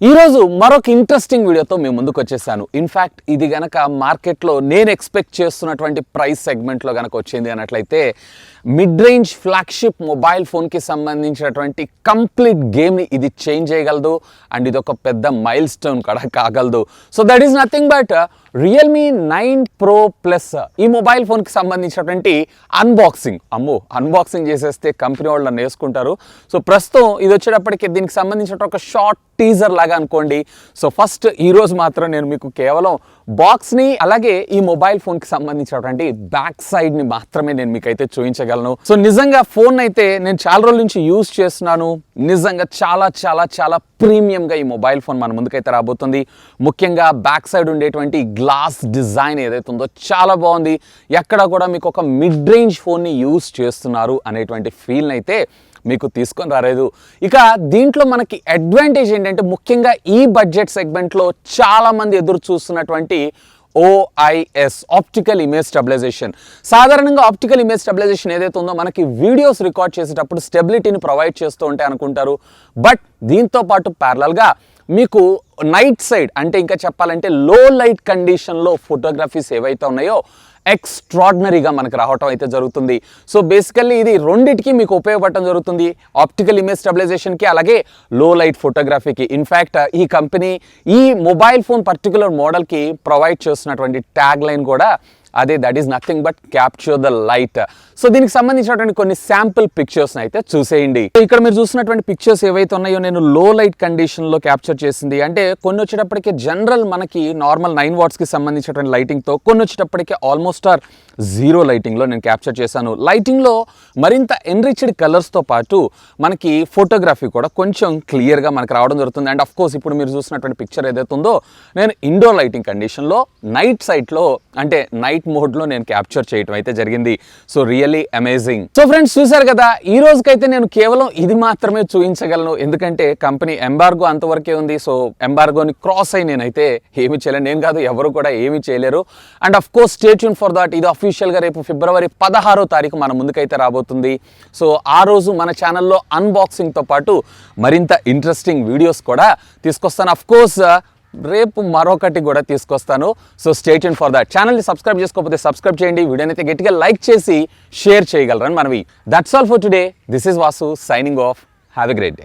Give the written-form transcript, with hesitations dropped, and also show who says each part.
Speaker 1: ఈరోజు మరొక ఇంట్రెస్టింగ్ వీడియోతో మేము ముందుకు వచ్చేసాను. ఇన్ఫ్యాక్ట్ ఇది గనక మార్కెట్లో నేను ఎక్స్పెక్ట్ చేస్తున్నటువంటి ప్రైస్ సెగ్మెంట్లో గనక వచ్చింది అన్నట్లయితే మిడ్ రేంజ్ ఫ్లాగ్షిప్ మొబైల్ ఫోన్కి సంబంధించినటువంటి కంప్లీట్ గేమ్ని ఇది చేంజ్ చేయగలదు అండ్ ఇది ఒక పెద్ద మైల్ స్టోన్ కూడా కాగలదు. So that is nothing but Realme 9Pro Plus ఈ మొబైల్ ఫోన్కి సంబంధించినటువంటి అన్బాక్సింగ్ చేసేస్తే కంపెనీ వాళ్ళు నన్ను వేసుకుంటారు. సో ప్రస్తుతం ఇది వచ్చేటప్పటికి దీనికి సంబంధించిన ఒక షార్ట్ టీజర్ లాగా అనుకోండి. సో ఫస్ట్ ఈరోజు మాత్రం నేను మీకు కేవలం బాక్స్ని అలాగే ఈ మొబైల్ ఫోన్కి సంబంధించినటువంటి బ్యాక్ సైడ్ని మాత్రమే నేను మీకైతే చూపించగలను. సో నిజంగా ఫోన్ అయితే నేను చాలా రోజుల నుంచి యూజ్ చేస్తున్నాను. నిజంగా చాలా చాలా చాలా ప్రీమియంగా ఈ మొబైల్ ఫోన్ మన ముందుకైతే రాబోతుంది. ముఖ్యంగా బ్యాక్ సైడ్ ఉండేటువంటి గ్లాస్ డిజైన్ ఏదైతే ఉందో చాలా బాగుంది. ఎక్కడ కూడా మీకు ఒక మిడ్ రేంజ్ ఫోన్ని యూజ్ చేస్తున్నారు అనేటువంటి ఫీల్ని అయితే మీకు తీసుకొని రాలేదు. ఇక దీంట్లో మనకి అడ్వాంటేజ్ ఏంటంటే ముఖ్యంగా ఈ బడ్జెట్ సెగ్మెంట్లో చాలామంది ఎదురు చూస్తున్నటువంటి OIS ఆప్టికల్ ఇమేజ్ స్టెబిలైజేషన్. సాధారణంగా ఆప్టికల్ ఇమేజ్ స్టెబిలైజేషన్ ఏదైతే ఉందో మనకి వీడియోస్ రికార్డ్ చేసేటప్పుడు స్టెబిలిటీని ప్రొవైడ్ చేస్తూ ఉంటే అనుకుంటారు. బట్ దీంతో పాటు ప్యారలల్గా మీకు నైట్ సైడ్ అంటే ఇంకా చెప్పాలంటే లో లైట్ కండిషన్లో ఫోటోగ్రఫీస్ ఏవైతే ఉన్నాయో ఎక్స్ట్రాడినరీగా మనకు రావటం అయితే జరుగుతుంది. సో బేసికల్లీ ఇది రెండిటికి మీకు ఉపయోగపడటం జరుగుతుంది, ఆప్టికల్ ఇమేజ్ స్టెబిలైజేషన్కి అలాగే లో లైట్ ఫోటోగ్రఫీకి. ఇన్ఫ్యాక్ట్ ఈ కంపెనీ ఈ మొబైల్ ఫోన్ పర్టికులర్ మోడల్కి ప్రొవైడ్ చేస్తున్నటువంటి ట్యాగ్ లైన్ కూడా అదే, that is nothing but capture the light. So దీనికి సంబంధించినటువంటి కొన్ని శాంపుల్ పిక్చర్స్ని అయితే చూసేయండి. ఇక్కడ మీరు చూసినటువంటి పిక్చర్స్ ఏవైతే ఉన్నాయో నేను లో లైట్ కండిషన్లో క్యాప్చర్ చేసింది. అంటే కొన్ని వచ్చేటప్పటికి జనరల్ మనకి నార్మల్ 9 వాట్స్కి సంబంధించినటువంటి లైటింగ్తో, కొన్ని వచ్చేటప్పటికి ఆల్మోస్ట్ ఆర్ 0 లైటింగ్లో నేను క్యాప్చర్ చేశాను. లైటింగ్లో మరింత ఎన్రిచ్డ్ కలర్స్తో పాటు మనకి ఫోటోగ్రఫీ కూడా కొంచెం క్లియర్గా మనకు రావడం జరుగుతుంది. అండ్ ఆఫ్ కోర్స్ ఇప్పుడు మీరు చూసినటువంటి పిక్చర్ ఏదైతే ఉందో నేను ఇండోర్ లైటింగ్ కండిషన్లో నైట్ సైట్లో అంటే నైట్ మోడ్లో నేను క్యాప్చర్ చేయడం అయితే జరిగింది. So really amazing. So friends చూసారు కదా, ఈ రోజుకైతే నేను కేవలం ఇది మాత్రమే చూపించగలను. ఎందుకంటే కంపెనీ ఎంబార్గో అంతవరకే ఉంది. సో ఎంబార్గోని క్రాస్ అయి నేనైతే ఏమి చేయలేను. నేను కాదు, ఎవరు కూడా ఏమీ చేయలేరు. And of course stay tune for that. ఇది అఫీషియల్గా రేపు ఫిబ్రవరి 16వ తారీఖు మన ముందుకైతే రాబోతుంది. సో ఆ రోజు మన ఛానల్లో అన్బాక్సింగ్తో పాటు మరింత ఇంట్రెస్టింగ్ వీడియోస్ కూడా తీసుకొస్తాను. అఫ్ కోర్స్ రేపు మరొకటి కూడా తీసుకొస్తాను. So stay tune for that. ఛానల్ని సబ్స్క్రైబ్ చేసుకోకపోతే సబ్స్క్రైబ్ చేయండి. వీడియోని అయితే గట్టిగా లైక్ చేసి షేర్ చేయగలరని మనవి. That's all for today. This is Vasu signing off. Have a great day.